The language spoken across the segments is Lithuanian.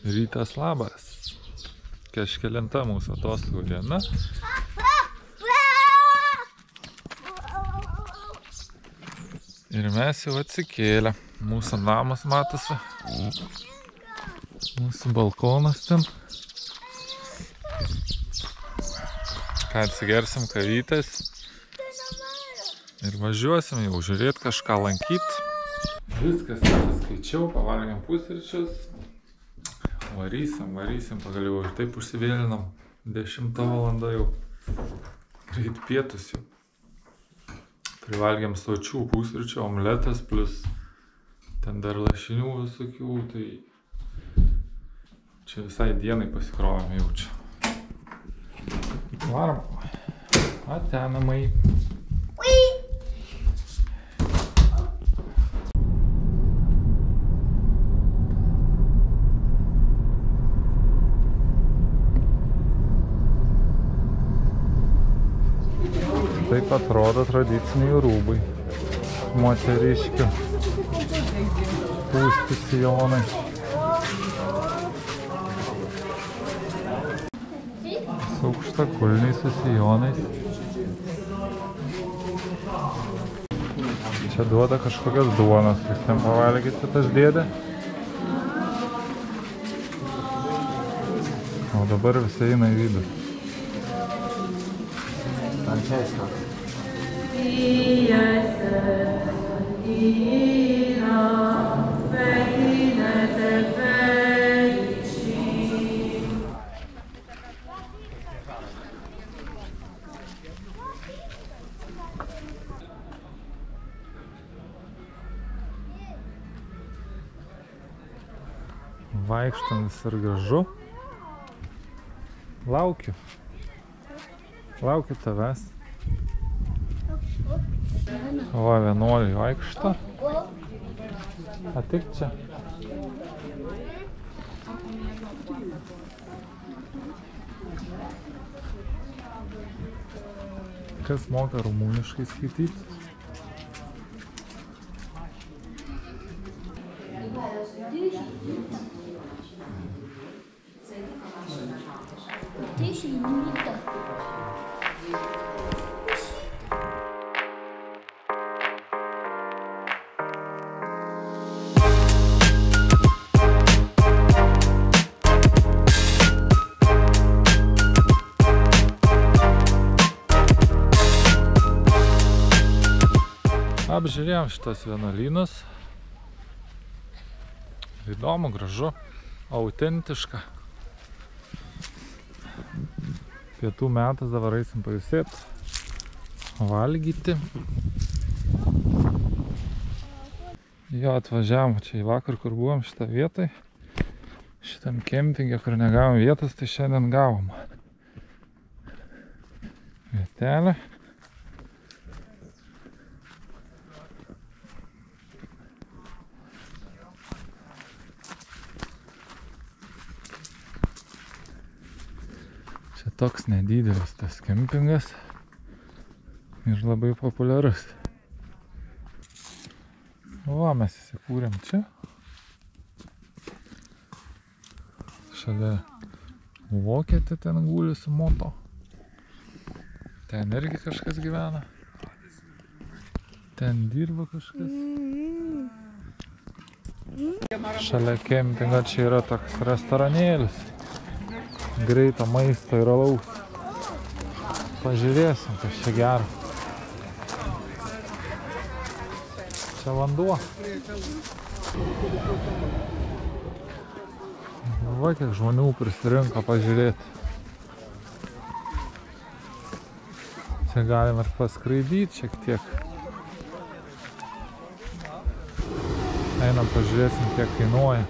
Rytas labas. Kažkelinta mūsų atostogų diena. Ir mes jau atsikėlę. Mūsų namas matosi. Mūsų balkonas ten. Ką atsigersim kavytės. Ir važiuosim jau žiūrėti kažką lankyti. Viskas atsiskaičiau, pavalgiam pusryčius. Varysim, pagaliau ir taip užsivėlinam. 10 valanda jau. Greit pietus jau. Privalgiam sočių pusryčių, omletas, plus ten dar lašinių visokių, tai čia visai dienai pasikrovėm jau čia. Varam. Atenamai. Taip atrodo tradiciniai rūbai. Moteriškių. Pūsti sijonai. Su aukštakulniais, su sijonais. Čia duoda kažkokias duonas. Visiem pavalgyti tas dėdė. O dabar visi eina į vidų. Francesca. Vaikštam vis ir gražu. Laukiu tavęs. Va, vienuoliai vaikšto. Atik čia. Kas moka rumuniškai skaityti? Apžiūrėjom šitas vienuolynus. Įdomu, gražu, autentiška. Pietų metas, dabar eisim pailsėti, valgyti. Jo, atvažiavom čia į vakar, kur buvom šitą vietoj. Šitam kempinge, kur negavom vietos, tai šiandien gavom vietelę. Toks nedidelis tas kempingas ir labai populiarus. O, mes įsikūrėm čia. Šalia vokietė ten guli su moto. Ten irgi kažkas gyvena. Ten dirba kažkas. Šalia kempingo čia yra toks restoranėlis. Greito maisto ir alaus. Pažiūrėsim, kas čia gero. Čia vanduo. Va, kiek žmonių prisirinko pažiūrėti. Čia galim ir paskraidyti šiek tiek. Einam pažiūrėsim, kiek kainuoja.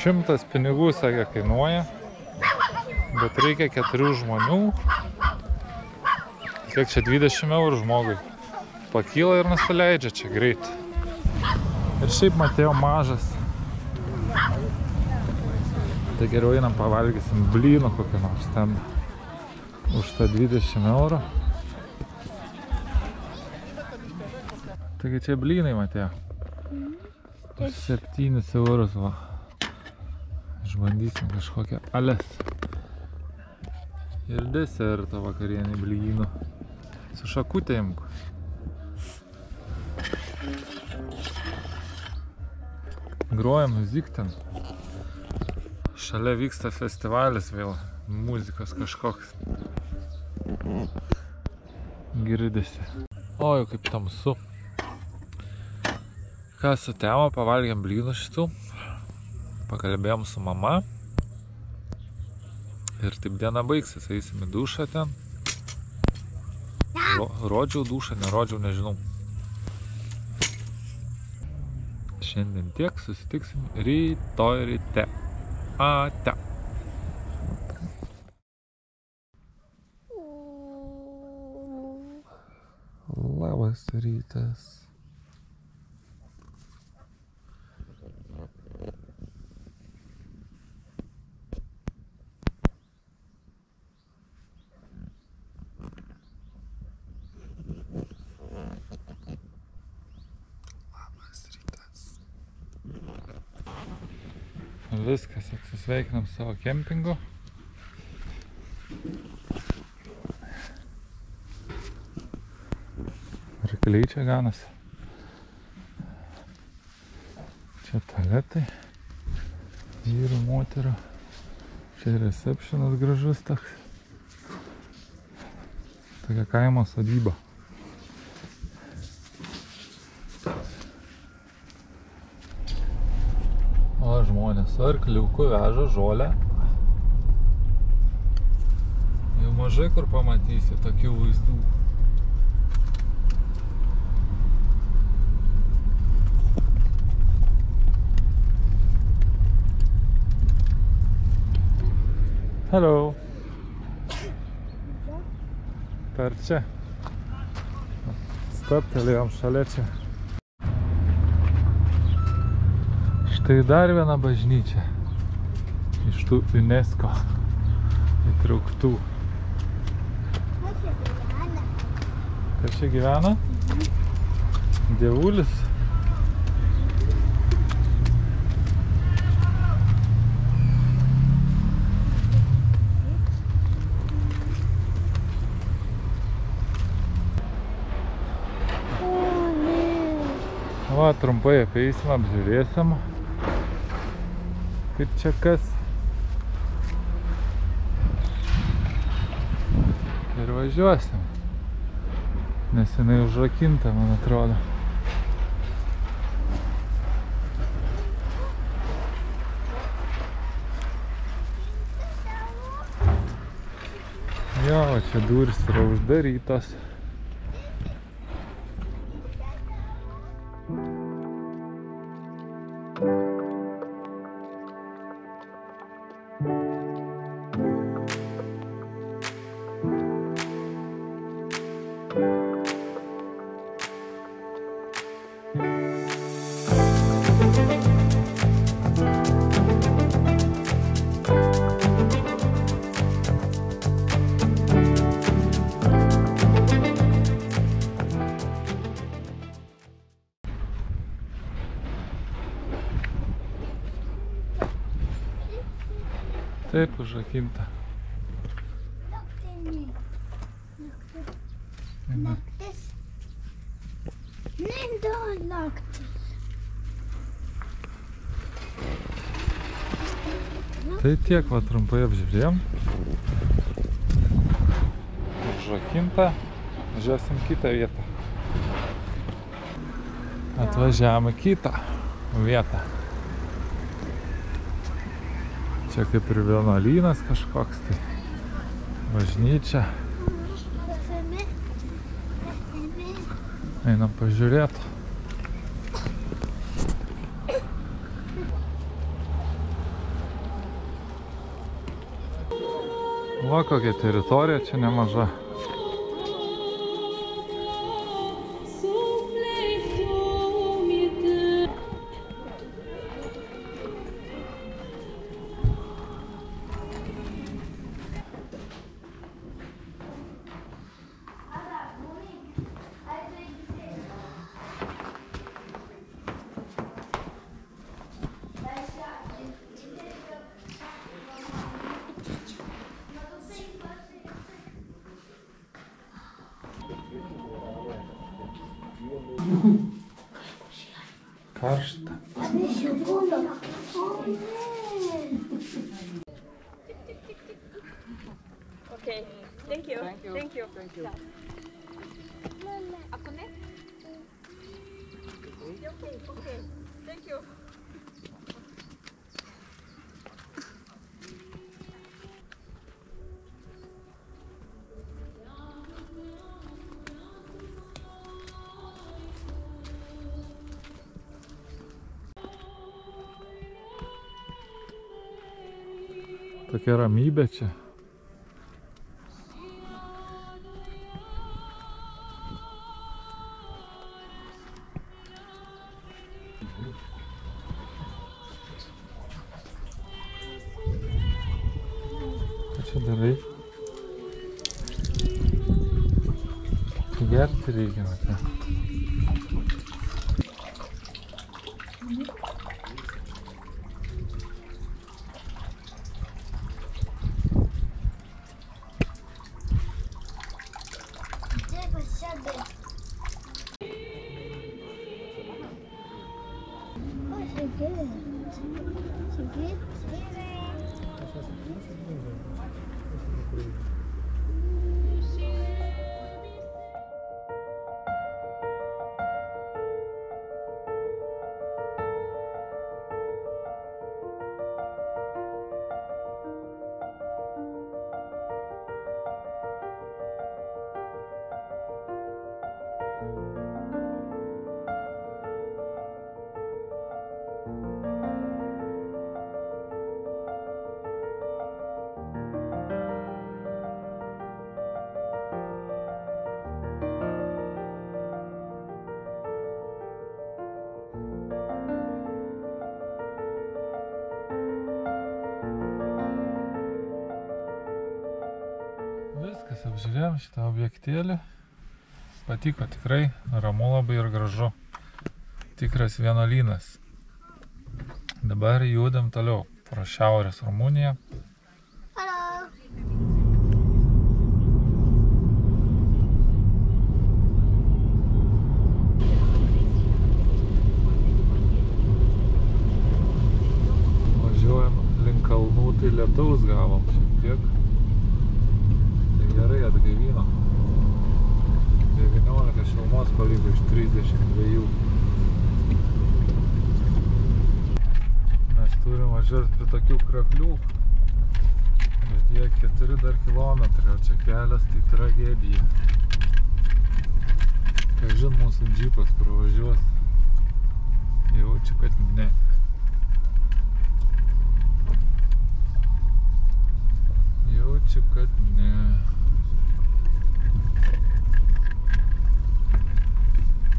100 pinigų, sakė, kainuoja. Bet reikia 4 žmonių. Kiek čia 20 eurų žmogui. Pakyla ir nusileidžia čia greit. Ir šiaip Mateo mažas. Tai geriau einam pavalgysim blynų kokį nors ten. Už tą 20 eurų. Taigi čia blynai, Mateo. 7 eurus va. Išbandysim kažkokią ales. Ir desertą vakarienį blynų. Su šakutėm. Groja muzik ten. Šalia vyksta festivalis vėl. Muzikos kažkoks. Girdisi. Oi, kaip tamsu. Ką su Temo, pavalgėm blynų šitų. Pakalbėjom su mama. Ir taip diena baigsis, eisim į dušą ten. Rodžiau dušą, nerodžiau, nežinau. Šiandien tiek, susitiksim rytoj ryte. Ate. Labas rytas. Viskas, atsisveikinam savo kempingu. Rykliai čia ganasi. Čia tualetai. Vyrų, moterų. Čia receptionas gražus toks. Tokia kaimo sodyba. O žmonės su arkliuku veža žolę. Jau mažai kur pamatysi tokių vaizdų. Hello. Per čia. Stabtelėjom šalia čia. Štai dar viena bažnyčia iš tų UNESCO įtrauktų. Kas čia gyvena? Dievulis. Va, trumpai apeisim, apžiūrėsim. Kaip čia kas. Ir važiuosim. Nes jinai užrakinta, man atrodo. Jo, čia durys yra uždarytos. Taip, užrakinta. Naktis. Nedaug naktis. Tai tiek, va, trumpai apžiūrėjom. Užrakinta. Važiuosim kitą vietą. Atvažiavam į kitą vietą. Čia kaip ir vienuolynas kažkoks, tai bažnyčia. Einam pažiūrėti. Va kokia teritorija čia nemaža. Karšta. Okay, thank you. Thank you. Okay. Thank you. Tokia ramybė čia. Ką čia darai? Gerti reikia, matai. Viskas, apžiūrėjom šitą objektėlį. Patiko tikrai, ramu labai ir gražu. Tikras vienuolynas. Dabar judam toliau pro Šiaurės Rumuniją. Važiuojam link kalnų, tai lietaus gavom šiek tiek. Gerai atgaivino. 19 šilumos pavyko iš 32. Mes turim važiuoti prie tokių kraklių. Bet jie 4 dar kilometrai, o čia kelias tai tragedija. Kažin mūsų džipas pravažiuos. Jaučiu, kad ne. Jaučiu, kad ne.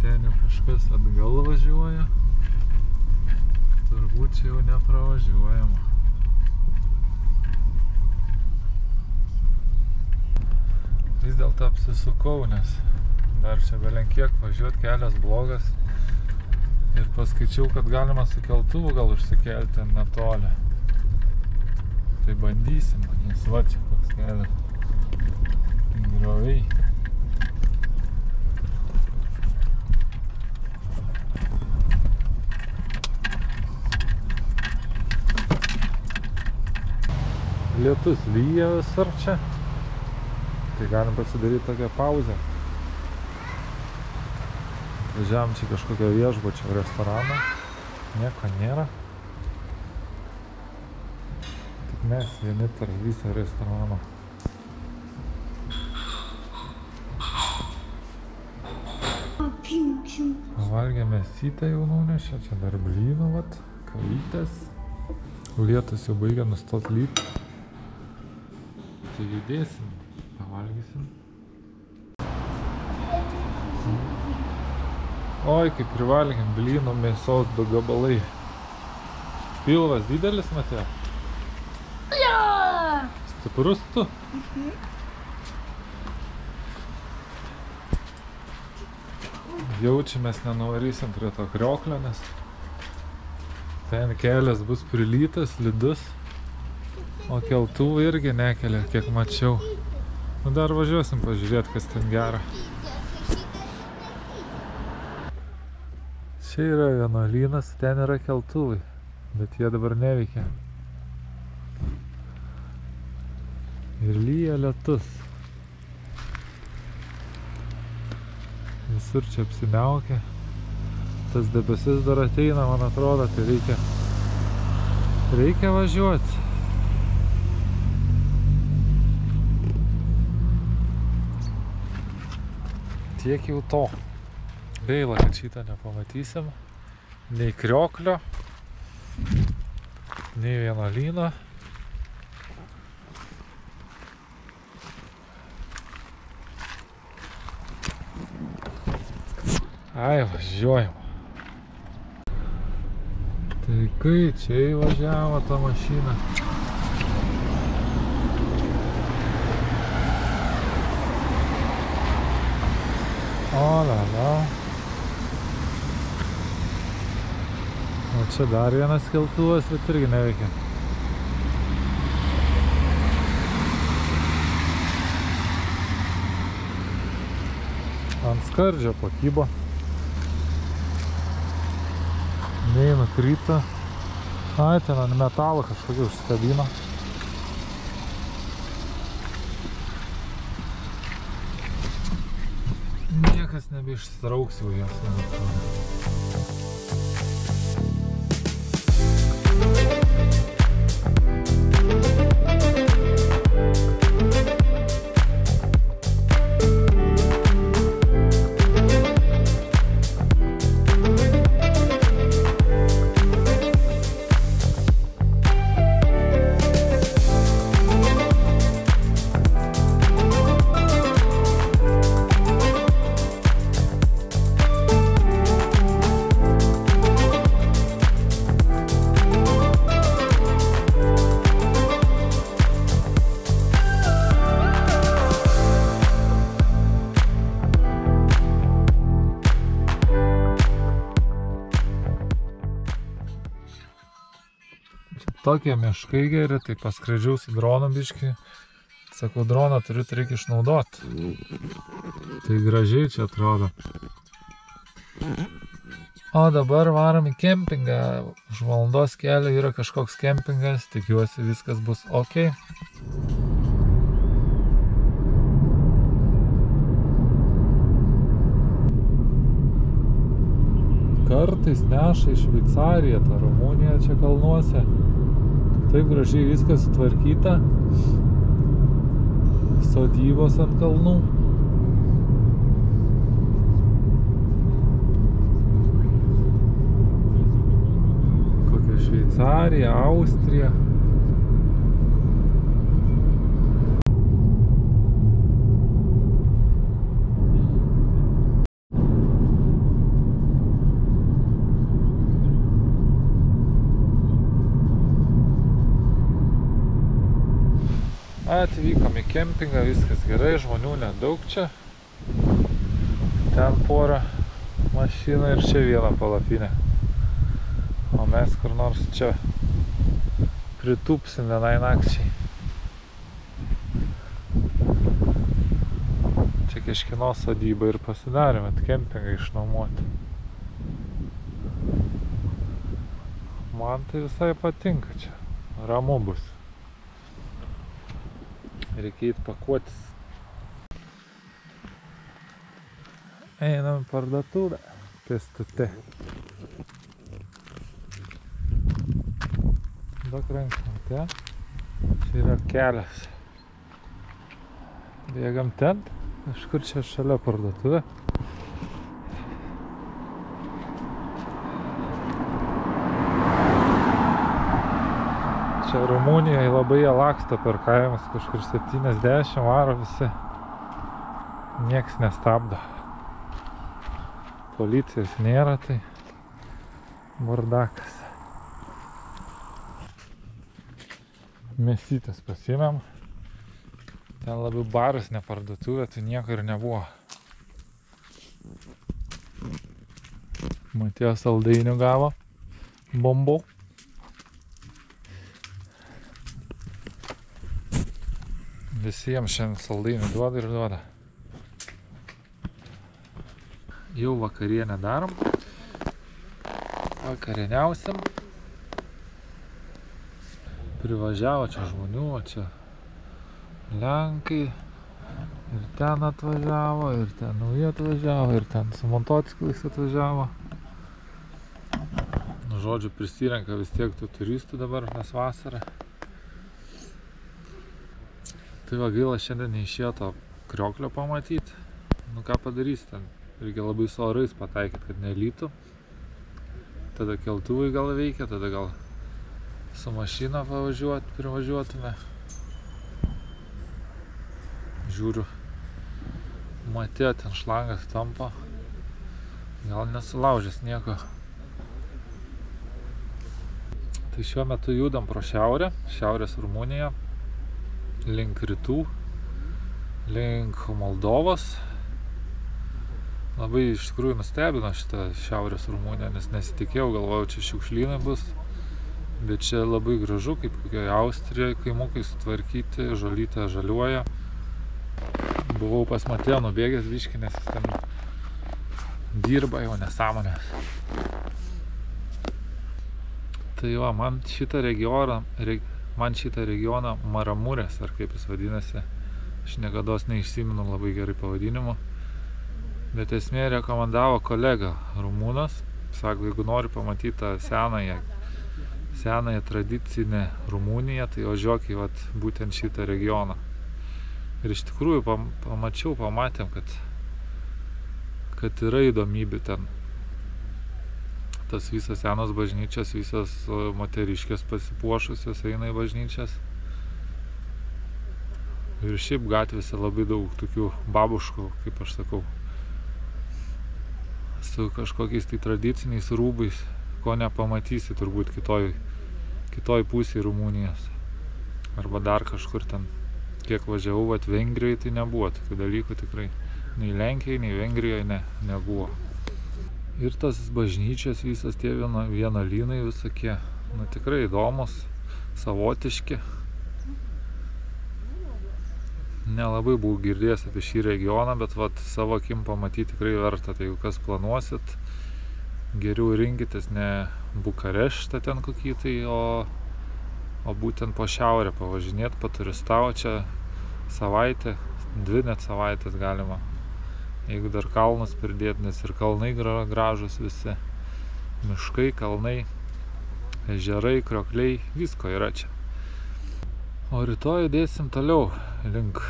Ten jau kažkas atgal važiuoja. Turbūt čia jau nepravažiuojama. Vis dėlto apsisukau, nes dar čia belenkiek važiuoti, kelias blogas. Ir paskaičiau, kad galima su keltuvu gal užsikelti netoli. Tai bandysim, nes va čia koks kelias. Grioviai. Lietus lyja visur čia. Tai galim pasidaryti tokią pauzę. Važiavam čia kažkokio viešbučio restoraną. Nieko nėra. Tik mes vieni tarp viso restorano. Pavalgėme sytą jau nunešę. Čia dar blynų, vat, kavytės. Lietus jau baigia nustot lyti. tai judėsim, pavalgysim. Oi, kaip privalgėm, blynų mėsos 2 gabalai. Pilvas didelis, Mateo? Stiprus tu? Jaučiamės nenuvarysim prie to krioklio, nes ten kelias bus prilytas, slidus, o keltuvų irgi nekelia, kiek mačiau. Nu, dar važiuosim pažiūrėti, kas ten gera. Čia yra vienuolynas, ten yra keltuvai, bet jie dabar neveikia. Ir lyja lietus. Visur čia apsiniaukia. Tas debesis dar ateina, man atrodo, tai reikia važiuoti. Tiek jau to. Gaila, kad šitą nepamatysim. Nei krioklio, nei vienuolyno. Ai, važiuojam. Tai kai čia įvažiavo ta mašina. O, la. O čia dar vienas keltuvas, bet irgi neveikia. Ant skardžio pakybo. Nei nukrito. Ai, ten ant metalo kažkokį užsikabino. Niekas nebeištrauks jau jos, man atrodo. Tokie miškai geri, tai paskraidžiau su dronu biškį. Sakau, droną turiu, tai reikia išnaudoti. Tai gražiai čia atrodo. O dabar varom į kempingą. Už valandos kelio yra kažkoks kempingas, tikiuosi viskas bus ok. Kartais neša į Šveicariją, ta Rumunija čia kalnuose. Taip gražiai viskas sutvarkyta. Sodybos ant kalnų. Kokia Šveicarija, Austrija. Atvykom į kempingą, viskas gerai, žmonių nedaug čia. Ten porą mašinų ir čia vieną palapinę. O mes kur nors čia pritūpsim vienai nakčiai. Čia kažkieno sodyba ir pasidarėme kempingą išnuomoti. Man tai visai patinka čia, ramu bus. Reikia eit pakuotis. Einam į parduotuvę pėstute. Daug rankšmate. Čia yra kelias. Bėgam ten. Kažkur čia šalia parduotuvė. Čia Rumunijoje labai jie laksto per kaimus, kažkur 70 varo visi. Nieks nestabdo. Policijos nėra, tai bardakas. Mėsytės pasimėm. Ten labiau baras, ne parduotuvė, tai nieko ir nebuvo. Matėjo saldainių gavo. Bombų. Visiems šiandien saldainių duoda ir duoda. Jau vakarienę darom. Vakarieniausiam. Privažiavo čia žmonių, o čia Lenkai. Ir ten atvažiavo, ir ten nauji atvažiavo, ir ten su motociklais atvažiavo. Nu, žodžiu, prisirenka vis tiek tų turistų dabar, nes vasara. Tai va, gaila šiandien neišėjo to krioklio pamatyti. Nu ką padarys ten? Reikia labai su orais pataikyti, kad nelytų. Tada keltuvai gal veikia, tada gal su mašina privažiuotume. Žiūriu, matėjo, ten šlangas tampa. Gal nesulaužęs nieko. Tai šiuo metu judam pro šiaurę, šiaurės Rumuniją, link rytų, link Moldovos. Labai iš tikrųjų nustebino šitą šiaurės Rumuniją, nes nesitikėjau, galvojau, čia šiukšlynai bus. Bet čia labai gražu, kaip kokioje Austrijoje, kaimukai sutvarkyti, žolytė žaliuoja. Buvau pas Matėją nubėgęs biškį, nes jis ten dirba jau nesąmonės. Tai va, man šitą regioną Maramurės, ar kaip jis vadinasi, aš niekados neišsimenu labai gerai pavadinimu. Bet esmė rekomendavo kolega rumūnas. Sako, jeigu nori pamatyti tą senąją tradicinę Rumuniją, tai važiuok į būtent šitą regioną. Ir iš tikrųjų pamatėm, kad yra įdomybių ten. Tas visas senos bažnyčias, visas moteriškės pasipuošusios eina į bažnyčias. Ir šiaip gatvėse labai daug tokių babuškų, kaip aš sakau, su kažkokiais tai tradiciniais rūbais, ko nepamatysi turbūt kitoj pusėje Rumunijos. Arba dar kažkur ten, kiek važiavau, Vengrijoje tai nebuvo tokių dalykų tikrai. Nei Lenkijoje, nei Vengrijoje nebuvo. Ir tas bažnyčios visas tie vienuolynai visokie, nu tikrai įdomus, savotiški. Nelabai buvau girdėjęs apie šį regioną, bet savo akim pamatyti tikrai verta. Tai jeigu kas planuosit, geriau rinkitės ne Bukareštą ten kokį tai, o būtent po šiaurę pavažinėt, paturistavo čia savaitę, 2 net savaitės galima. Jeigu dar kalnus pridėt, nes ir kalnai gražus visi. Miškai, kalnai, ežerai, kriokliai, visko yra čia. O rytoj judėsim toliau link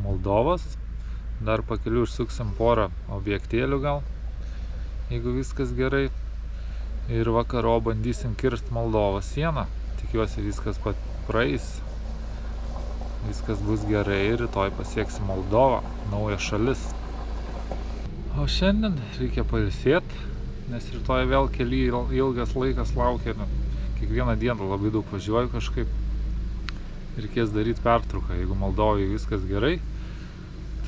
Moldovos. Dar pakeliu užsuksim porą objektėlių gal, jeigu viskas gerai. Ir vakaro bandysim kirst Moldovos sieną. Tikiuosi viskas praeis. Viskas bus gerai ir rytoj pasieksim Moldovą, nauja šalis. O šiandien reikia pailsėti, nes rytoj vėl keli ilgas laikas laukia. Kiekvieną dieną labai daug važiuoju kažkaip. Reikės daryti pertrauką. Jeigu Moldovoje viskas gerai,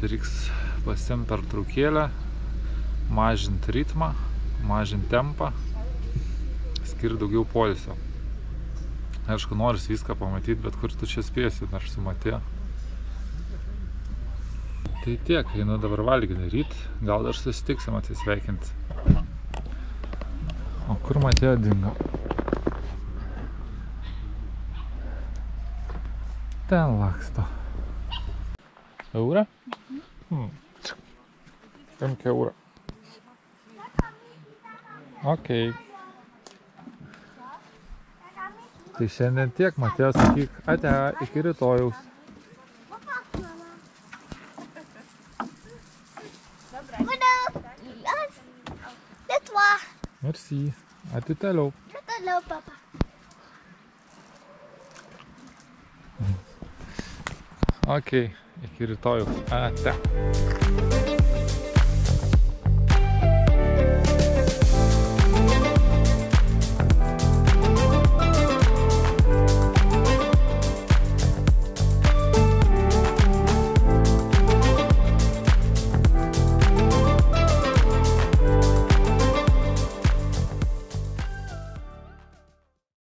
tai reiks pasimti pertraukėlę, mažinti ritmą, mažinti tempą, skirti daugiau poilsio. Aišku, noris viską pamatyti, bet kur tu čia spėsi, dar su Matėja. Tai tiek, einu dabar valgyti ryt, gal dar susitiksim atsisveikinti. O kur Matėja dingo? Ten laksto. Eurą? Imk eurą. Okei. Tai šiandien tiek, Matėja, sakyk, ate, iki rytojaus. Merci. À tout à l'heure. Hello, papa. Ok, iki rytojaus. Ate.